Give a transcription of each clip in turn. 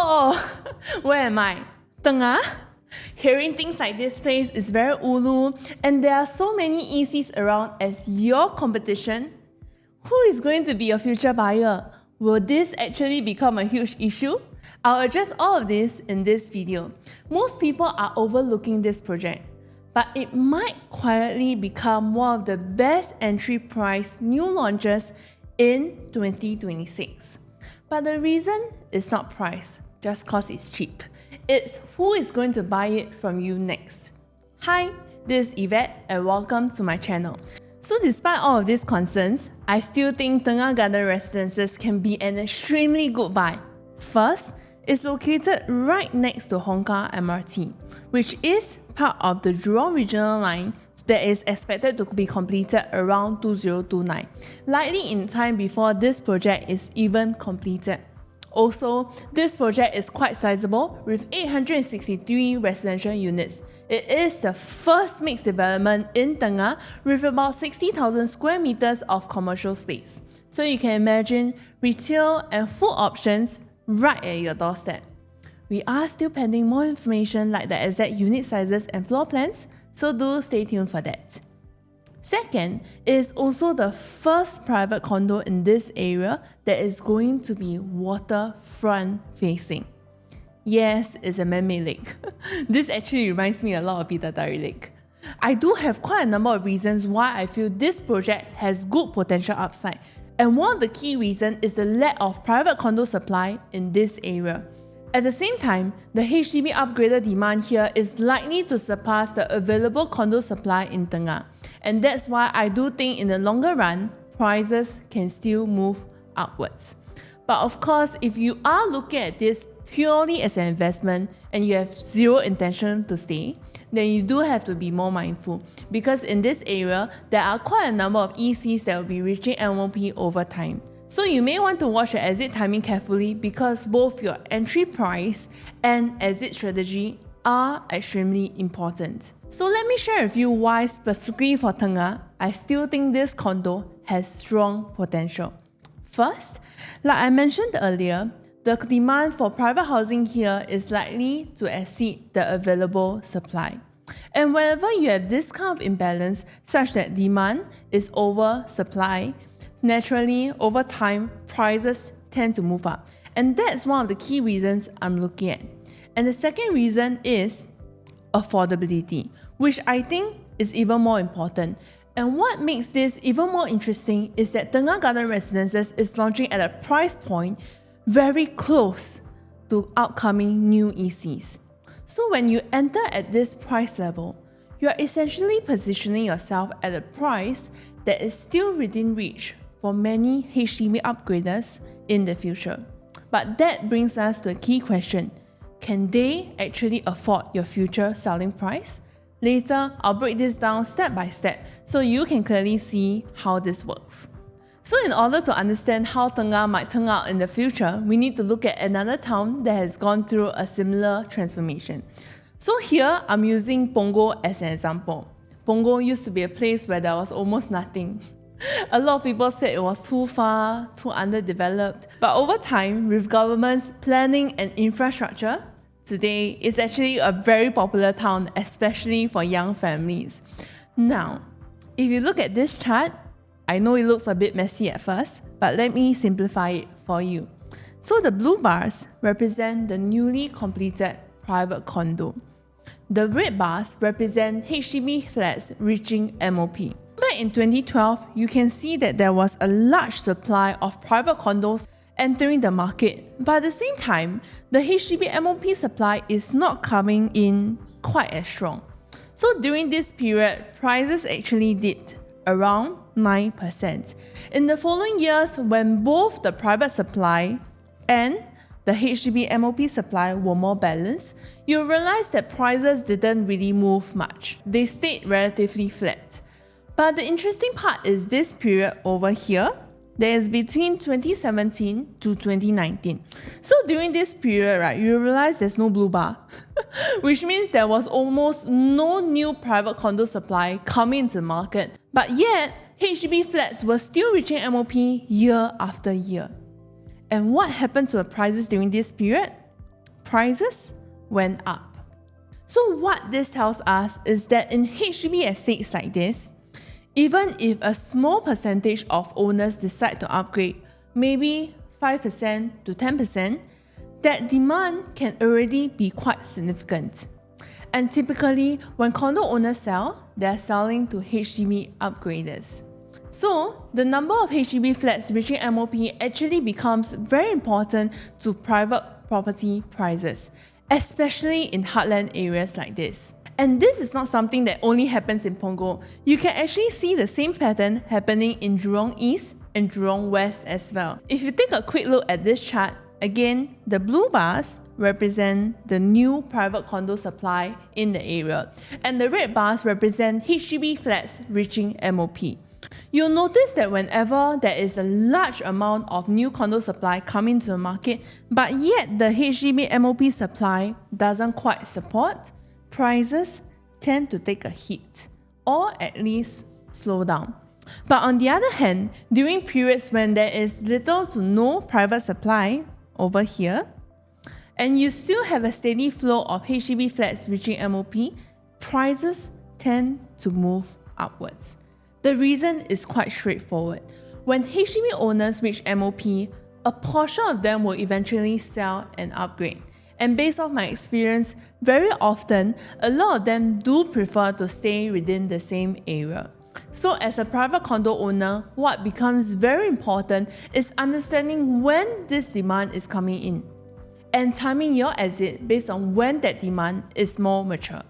Where am I? Tengah? Hearing things like this place is very ulu, and there are so many ECs around as your competition. Who is going to be your future buyer? Will this actually become a huge issue? I'll address all of this in this video. Most people are overlooking this project, but it might quietly become one of the best entry price new launches in 2026. But the reason is not price, just cause it's cheap. It's who is going to buy it from you next. Hi, this is Yvette and welcome to my channel. So despite all of these concerns, I still think Tengah Garden Residences can be an extremely good buy. First, it's located right next to Hong Kong MRT, which is part of the Jurong Regional Line that is expected to be completed around 2029, likely in time before this project is even completed. Also, this project is quite sizable with 863 residential units. It is the first mixed development in Tengah with about 60,000 square meters of commercial space. So you can imagine retail and food options right at your doorstep. We are still pending more information like the exact unit sizes and floor plans, so do stay tuned for that. Second, it is also the first private condo in this area that is going to be waterfront facing. Yes, it's a man-made lake. This actually reminds me a lot of 𝘱𝘪𝘷𝘍𝑒. I do have quite a number of reasons why I feel this project has good potential upside, and one of the key reasons is the lack of private condo supply in this area. At the same time, the HDB upgraded demand here is likely to surpass the available condo supply in Tengah. And that's why I do think in the longer run, prices can still move upwards. But of course, if you are looking at this purely as an investment and you have zero intention to stay, then you do have to be more mindful, because in this area, there are quite a number of ECs that will be reaching MOP over time. So you may want to watch your exit timing carefully, because both your entry price and exit strategy are extremely important. So let me share with you why specifically for Tengah, I still think this condo has strong potential. First, like I mentioned earlier, the demand for private housing here is likely to exceed the available supply. And whenever you have this kind of imbalance such that demand is over supply, naturally, over time, prices tend to move up. And that's one of the key reasons I'm looking at. And the second reason is affordability, which I think is even more important. And what makes this even more interesting is that Tengah Garden Residences is launching at a price point very close to upcoming new ECs. So when you enter at this price level, you are essentially positioning yourself at a price that is still within reach for many HDB upgraders in the future. But that brings us to a key question. Can they actually afford your future selling price? Later, I'll break this down step by step so you can clearly see how this works. So in order to understand how Tengah might turn out in the future, we need to look at another town that has gone through a similar transformation. So here, I'm using Punggol as an example. Punggol used to be a place where there was almost nothing. A lot of people said it was too far, too underdeveloped. But over time, with government's planning and infrastructure, today it's actually a very popular town, especially for young families. Now, if you look at this chart, I know it looks a bit messy at first, but let me simplify it for you. So the blue bars represent the newly completed private condo. The red bars represent HDB flats reaching MOP. Back in 2012, you can see that there was a large supply of private condos entering the market, but at the same time, the HDB MOP supply is not coming in quite as strong. So during this period, prices actually dipped around 9%. In the following years, when both the private supply and the HDB MOP supply were more balanced, you'll realize that prices didn't really move much. They stayed relatively flat. But the interesting part is this period over here, that is between 2017 to 2019. So during this period, right, you realize there's no blue bar, which means there was almost no new private condo supply coming into the market. But yet, HDB flats were still reaching MOP year after year. And what happened to the prices during this period? prices went up. So what this tells us is that in HDB estates like this, even if a small percentage of owners decide to upgrade, maybe 5% to 10%, that demand can already be quite significant. And typically, when condo owners sell, they're selling to HDB upgraders. So, the number of HDB flats reaching MOP actually becomes very important to private property prices, especially in heartland areas like this. And this is not something that only happens in Punggol. You can actually see the same pattern happening in Jurong East and Jurong West as well. If you take a quick look at this chart, again, the blue bars represent the new private condo supply in the area, and the red bars represent HDB flats reaching MOP. You'll notice that whenever there is a large amount of new condo supply coming to the market, but yet the HDB MOP supply doesn't quite support, prices tend to take a hit, or at least slow down. But on the other hand, during periods when there is little to no private supply over here, and you still have a steady flow of HDB flats reaching MOP, prices tend to move upwards. The reason is quite straightforward. When HDB owners reach MOP, a portion of them will eventually sell and upgrade. And based off my experience, very often, a lot of them do prefer to stay within the same area. So as a private condo owner, what becomes very important is understanding when this demand is coming in and timing your exit based on when that demand is more mature.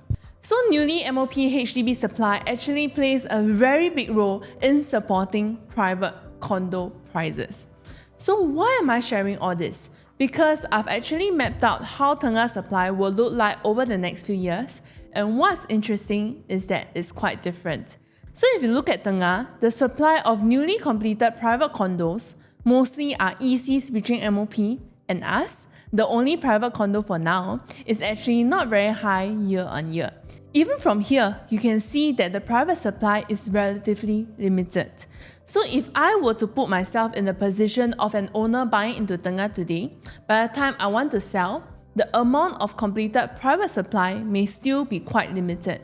So newly MOP HDB supply actually plays a very big role in supporting private condo prices. So why am I sharing all this? Because I've actually mapped out how Tengah supply will look like over the next few years, and what's interesting is that it's quite different. So if you look at Tengah, the supply of newly completed private condos mostly are ECs reaching MOP, and us, the only private condo for now, is actually not very high year on year. Even from here, you can see that the private supply is relatively limited. So if I were to put myself in the position of an owner buying into Tengah today, by the time I want to sell, the amount of completed private supply may still be quite limited.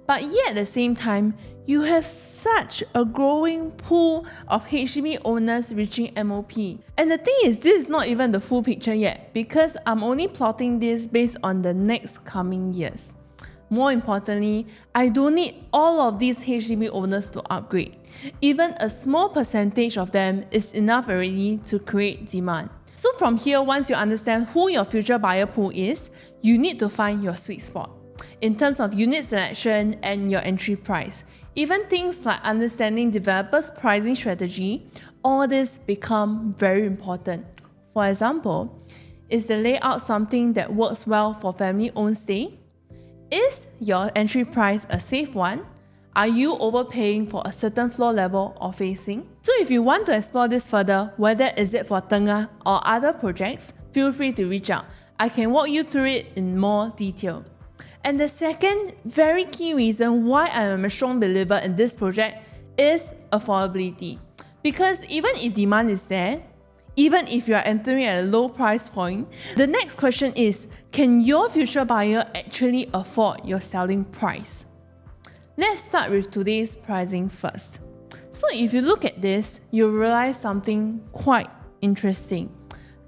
But yet at the same time, you have such a growing pool of HDB owners reaching MOP. And the thing is, this is not even the full picture yet, because I'm only plotting this based on the next coming years. More importantly, I don't need all of these HDB owners to upgrade. Even a small percentage of them is enough already to create demand. So from here, once you understand who your future buyer pool is, you need to find your sweet spot in terms of unit selection and your entry price. Even things like understanding developers' pricing strategy, all this become very important. For example, is the layout something that works well for family-owned stay? Is your entry price a safe one? Are you overpaying for a certain floor level or facing? So if you want to explore this further, whether is it for Tengah or other projects, feel free to reach out. I can walk you through it in more detail. And the second very key reason why I am a strong believer in this project is affordability. Because even if demand is there, even if you are entering at a low price point, the next question is, can your future buyer actually afford your selling price? Let's start with today's pricing first. So if you look at this, you'll realize something quite interesting.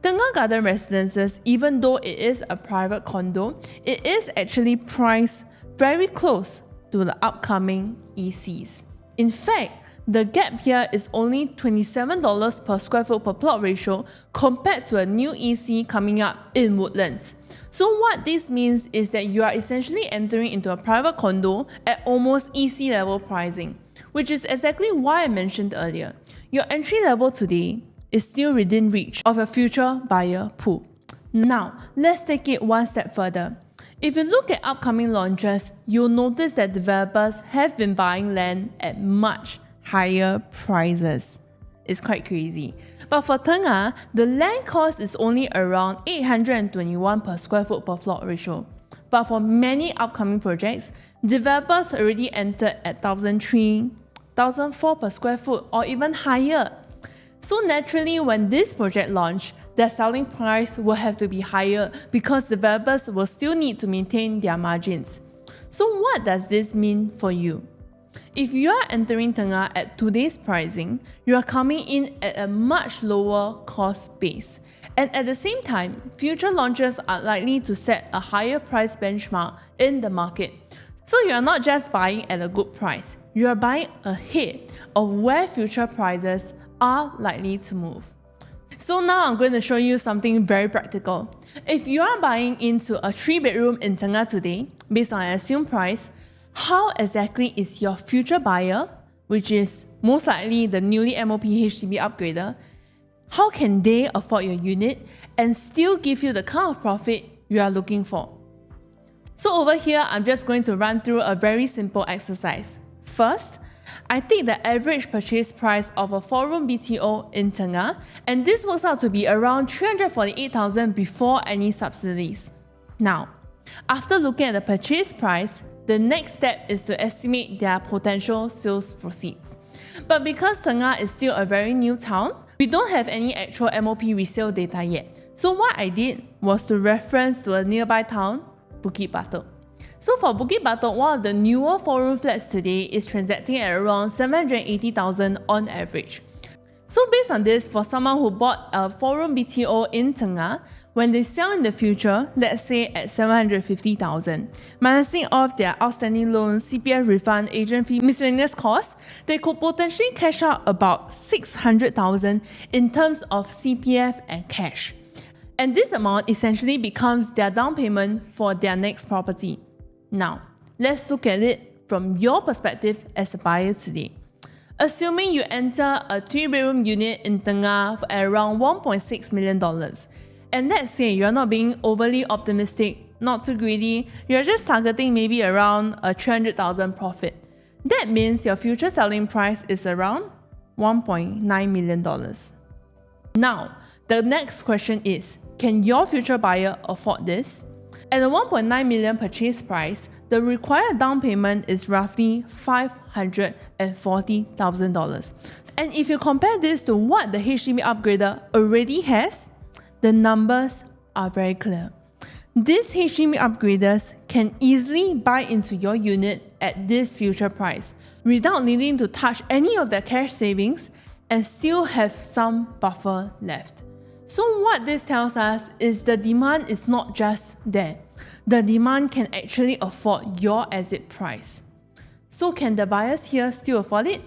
Tengah Garden Residences, even though it is a private condo, it is actually priced very close to the upcoming ECs. In fact, the gap here is only $27 per square foot per plot ratio compared to a new EC coming up in Woodlands. So what this means is that you are essentially entering into a private condo at almost EC level pricing, which is exactly why I mentioned earlier. Your entry level today is still within reach of a future buyer pool. Now, let's take it one step further. If you look at upcoming launches, you'll notice that developers have been buying land at much higher prices. It's quite crazy. But for Tengah, the land cost is only around $821 per square foot per plot ratio. But for many upcoming projects, developers already entered at $1,300, $1,400 per square foot or even higher. So naturally, when this project launched, their selling price will have to be higher because developers will still need to maintain their margins. So what does this mean for you? If you are entering Tengah at today's pricing, you are coming in at a much lower cost base. And at the same time, future launches are likely to set a higher price benchmark in the market. So you are not just buying at a good price, you are buying ahead of where future prices are likely to move. So now I'm going to show you something very practical. If you are buying into a 3-bedroom in Tengah today, based on an assumed price, how exactly is your future buyer, which is most likely the newly MOP HDB upgrader, how can they afford your unit and still give you the kind of profit you are looking for? So over here, I'm just going to run through a very simple exercise. First, I take the average purchase price of a 4-room BTO in Tengah, and this works out to be around 348,000 before any subsidies. Now, after looking at the purchase price, the next step is to estimate their potential sales proceeds. But because Tengah is still a very new town, we don't have any actual MOP resale data yet. So what I did was to reference to a nearby town, 𝗀𝗶𝗵𝗴. So for 𝗀𝗶𝗵𝗴, one of the newer 4-room flats today is transacting at around 780,000 on average. So based on this, for someone who bought a 4-room BTO in Tengah, when they sell in the future, let's say at 750,000, minusing off their outstanding loans, CPF refund, agent fee, miscellaneous costs, they could potentially cash out about 600,000 in terms of CPF and cash. And this amount essentially becomes their down payment for their next property. Now, let's look at it from your perspective as a buyer today. Assuming you enter a 3-bedroom unit in Tengah at around $1.6 million, and let's say you're not being overly optimistic, not too greedy, you're just targeting maybe around a 300,000 profit. That means your future selling price is around $1.9 million. Now, the next question is, can your future buyer afford this? At a $1.9 million purchase price, the required down payment is roughly $540,000. And if you compare this to what the HDB upgrader already has, the numbers are very clear. These HDB upgraders can easily buy into your unit at this future price without needing to touch any of their cash savings and still have some buffer left. So what this tells us is the demand is not just there. The demand can actually afford your exit price. So can the buyers here still afford it?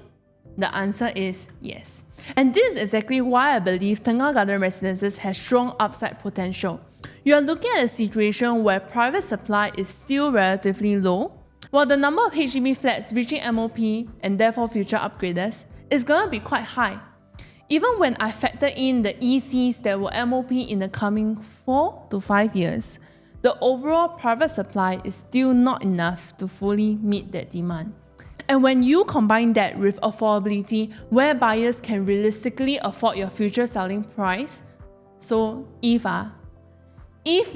The answer is yes. And this is exactly why I believe Tengah Garden Residences has strong upside potential. You are looking at a situation where private supply is still relatively low, while the number of HDB flats reaching MOP and therefore future upgraders is going to be quite high. Even when I factor in the ECs that will MOP in the coming 4 to 5 years, the overall private supply is still not enough to fully meet that demand. And when you combine that with affordability, where buyers can realistically afford your future selling price, so if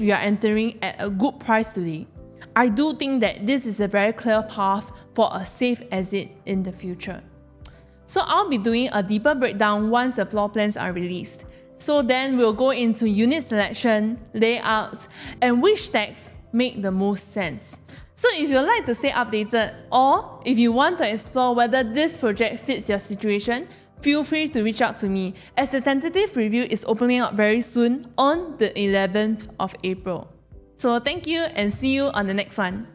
you are entering at a good price today, I do think that this is a very clear path for a safe exit in the future. So I'll be doing a deeper breakdown once the floor plans are released. So then we'll go into unit selection, layouts, and which tags make the most sense. So if you'd like to stay updated, or if you want to explore whether this project fits your situation, feel free to reach out to me, as the tentative review is opening up very soon on the 11th of April. So thank you and see you on the next one.